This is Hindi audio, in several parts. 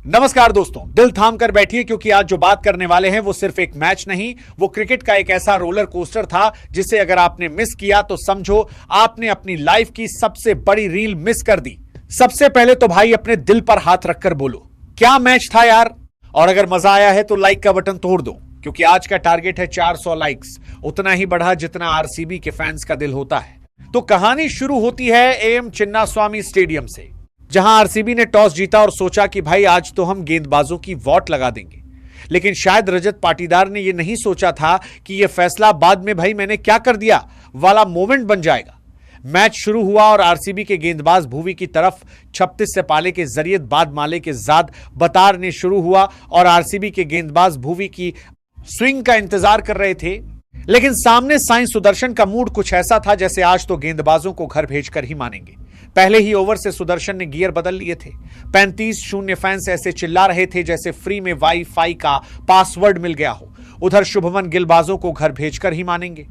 नमस्कार दोस्तों, दिल थाम कर बैठिए क्योंकि आज जो बात करने वाले हैं वो सिर्फ एक मैच नहीं, वो क्रिकेट का एक ऐसा रोलर कोस्टर था जिसे अगर आपने मिस किया तो समझो आपने अपनी लाइफ की सबसे बड़ी रील मिस कर दी। सबसे पहले तो भाई अपने दिल पर हाथ रखकर बोलो, क्या मैच था यार। और अगर मजा आया है तो लाइक का बटन तोड़ दो क्योंकि आज का टारगेट है 400 लाइक्स, उतना ही बढ़ा जितना आरसीबी के फैंस का दिल होता है। तो कहानी शुरू होती है एम चिन्नास्वामी स्टेडियम से, जहां आरसीबी ने टॉस जीता और सोचा कि भाई आज तो हम गेंदबाजों की वॉट लगा देंगे। लेकिन शायद रजत पाटीदार ने यह नहीं सोचा था कि यह फैसला बाद में भाई मैंने क्या कर दिया वाला मोमेंट बन जाएगा। मैच शुरू हुआ और आरसीबी के गेंदबाज भुवी की तरफ 36 से पाले के जरिए बाद माले के जाद बतारने शुरू हुआ और आरसीबी के गेंदबाज भुवी की स्विंग का इंतजार कर रहे थे। लेकिन सामने साईं सुदर्शन का मूड कुछ ऐसा था जैसे आज तो गेंदबाजों को घर भेजकर ही मानेंगे। पहले ही ओवर से सुदर्शन ने गियर बदल लिए थे। 35-0 फैंस ऐसे चिल्ला रहे थे जैसे फ्री में वाईफाई का पासवर्ड मिल गया हो। उधर शुभमन गेंदबाजों को घर भेजकर ही मानेंगे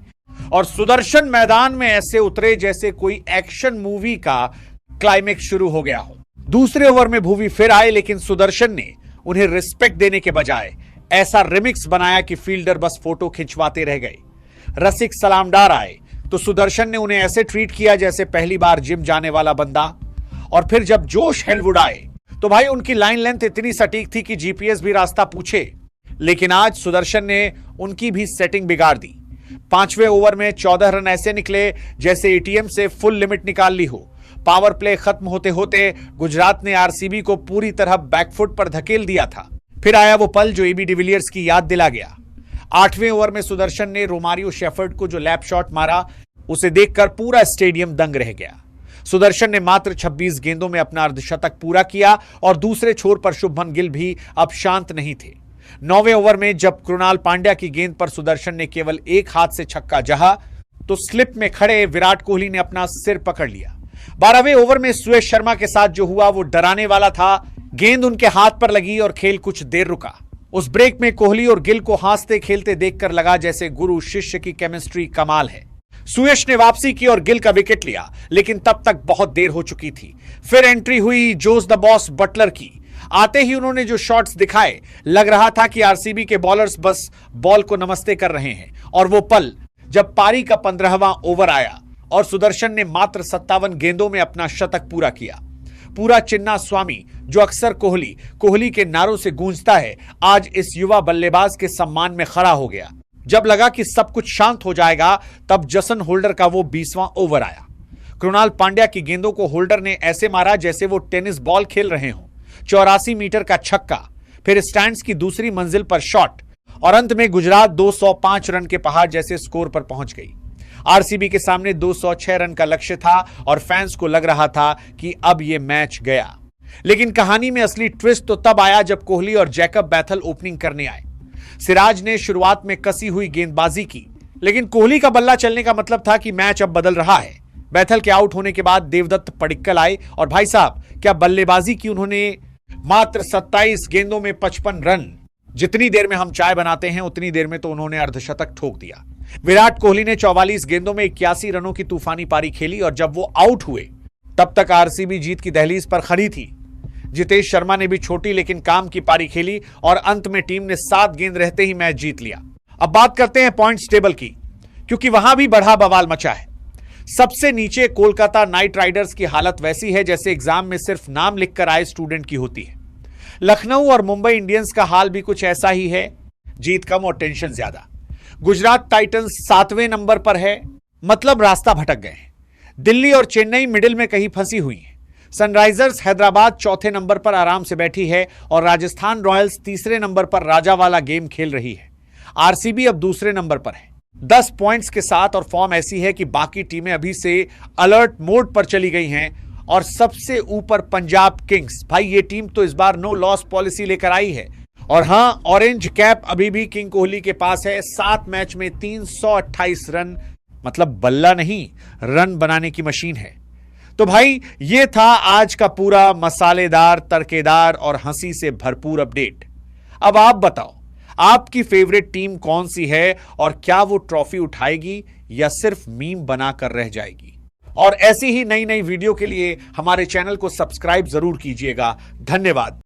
और सुदर्शन मैदान में ऐसे उतरे जैसे कोई एक्शन मूवी का क्लाइमेक्स शुरू हो गया हो। दूसरे ओवर में भुवी फिर आए लेकिन सुदर्शन ने उन्हें रिस्पेक्ट देने के बजाय ऐसा रिमिक्स बनाया कि फील्डर बस फोटो खिंचवाते रह गए। रसिक सलामडार आए तो सुदर्शन ने उन्हें ऐसे ट्रीट किया जैसे पहली बार जिम जाने वाला बंदा। और फिर जब जोश हेलवुड आए तो भाई उनकी लाइन लेंथ इतनी सटीक थी कि जीपीएस भी रास्ता पूछे। लेकिन आज सुदर्शन ने उनकी भी सेटिंग बिगाड़ दी। 5वें ओवर में 14 रन ऐसे निकले जैसे एटीएम से फुल लिमिट निकाल ली हो। पावर प्ले खत्म होते होते गुजरात ने आरसीबी को पूरी तरह बैकफुट पर धकेल दिया था। फिर आया वो पल जो एबी डिविलियर्स की याद दिला गया। 8वें ओवर में सुदर्शन ने रोमारियो शेफर्ड को जो लैप शॉट मारा उसे देखकर पूरा स्टेडियम दंग रह गया। सुदर्शन ने मात्र 26 गेंदों में अपना अर्धशतक पूरा किया और दूसरे छोर पर शुभमन गिल भी अब शांत नहीं थे। 9वें ओवर में जब कृणाल पांड्या की गेंद पर सुदर्शन ने केवल एक हाथ से छक्का जहा तो स्लिप में खड़े विराट कोहली ने अपना सिर पकड़ लिया। 12वें ओवर में सुयश शर्मा के साथ जो हुआ वो डराने वाला था। गेंद उनके हाथ पर लगी और खेल कुछ देर रुका। उस ब्रेक में कोहली और गिल को हंसते खेलते देखकर लगा जैसे गुरु शिष्य की केमिस्ट्री कमाल है। सुयश ने वापसी की और गिल का विकेट लिया लेकिन तब तक बहुत देर हो चुकी थी। फिर एंट्री हुई जोस द बॉस बटलर की। आते ही उन्होंने जो शॉट्स दिखाए लग रहा था कि आरसीबी के बॉलर्स बस बॉल को नमस्ते कर रहे हैं। और वो पल जब पारी का 15वां ओवर आया और सुदर्शन ने मात्र 57 गेंदों में अपना शतक पूरा किया। पूरा चिन्नास्वामी जो अक्सर कोहली के नारों से गूंजता है आज इस युवा बल्लेबाज के सम्मान में खड़ा हो गया। जब लगा कि सब कुछ शांत हो जाएगा तब जसन होल्डर का वो 20वां ओवर आया। कृणाल पांड्या की गेंदों को होल्डर ने ऐसे मारा जैसे वो टेनिस बॉल खेल रहे हों। 84 मीटर का छक्का, फिर स्टैंड्स की दूसरी मंजिल पर शॉट और अंत में गुजरात 205 रन के पहाड़ जैसे स्कोर पर पहुंच गई। आरसीबी के सामने 206 रन का लक्ष्य था और फैंस को लग रहा था कि अब यह मैच गया। लेकिन कहानी में असली ट्विस्ट तो तब आया जब कोहली और जैकब बैथल ओपनिंग करने आए। सिराज ने शुरुआत में कसी हुई गेंदबाजी की लेकिन कोहली का बल्ला चलने का मतलब था कि मैच अब बदल रहा है। बैथल के आउट होने के बाद देवदत्त पडिक्कल आए और भाई साहब क्या बल्लेबाजी की उन्होंने। मात्र 27 गेंदों में 55 रन। जितनी देर में हम चाय बनाते हैं उतनी देर में तो उन्होंने अर्धशतक ठोक दिया। विराट कोहली ने 44 गेंदों में 81 रनों की तूफानी पारी खेली और जब वो आउट हुए तब तक आरसीबी जीत की दहलीज पर खड़ी थी। जितेश शर्मा ने भी छोटी लेकिन काम की पारी खेली और अंत में टीम ने 7 गेंद रहते ही मैच जीत लिया। अब बात करते हैं पॉइंट्स टेबल की क्योंकि वहां भी बड़ा बवाल मचा है। सबसे नीचे कोलकाता नाइट राइडर्स की हालत वैसी है जैसे एग्जाम में सिर्फ नाम लिखकर आए स्टूडेंट की होती है। लखनऊ और मुंबई इंडियंस का हाल भी कुछ ऐसा ही है, जीत कम और टेंशन ज्यादा। गुजरात टाइटंस 7वें नंबर पर है, मतलब रास्ता भटक गए हैं। दिल्ली और चेन्नई मिडिल में कहीं फंसी हुई है। सनराइजर्स हैदराबाद 4थे नंबर पर आराम से बैठी है और राजस्थान रॉयल्स 3रे नंबर पर राजा वाला गेम खेल रही है। आरसीबी अब दूसरे नंबर पर है 10 पॉइंट्स के साथ और फॉर्म ऐसी है कि बाकी टीमें अभी से अलर्ट मोड पर चली गई हैं। और सबसे ऊपर पंजाब किंग्स, भाई ये टीम तो इस बार नो लॉस पॉलिसी लेकर आई है। और हां, ऑरेंज कैप अभी भी किंग कोहली के पास है। 7 मैच में 328 रन, मतलब बल्ला नहीं, रन बनाने की मशीन है। तो भाई ये था आज का पूरा मसालेदार, तड़केदार और हंसी से भरपूर अपडेट। अब आप बताओ आपकी फेवरेट टीम कौन सी है और क्या वो ट्रॉफी उठाएगी या सिर्फ मीम बनाकर रह जाएगी। और ऐसी ही नई नई वीडियो के लिए हमारे चैनल को सब्सक्राइब जरूर कीजिएगा। धन्यवाद।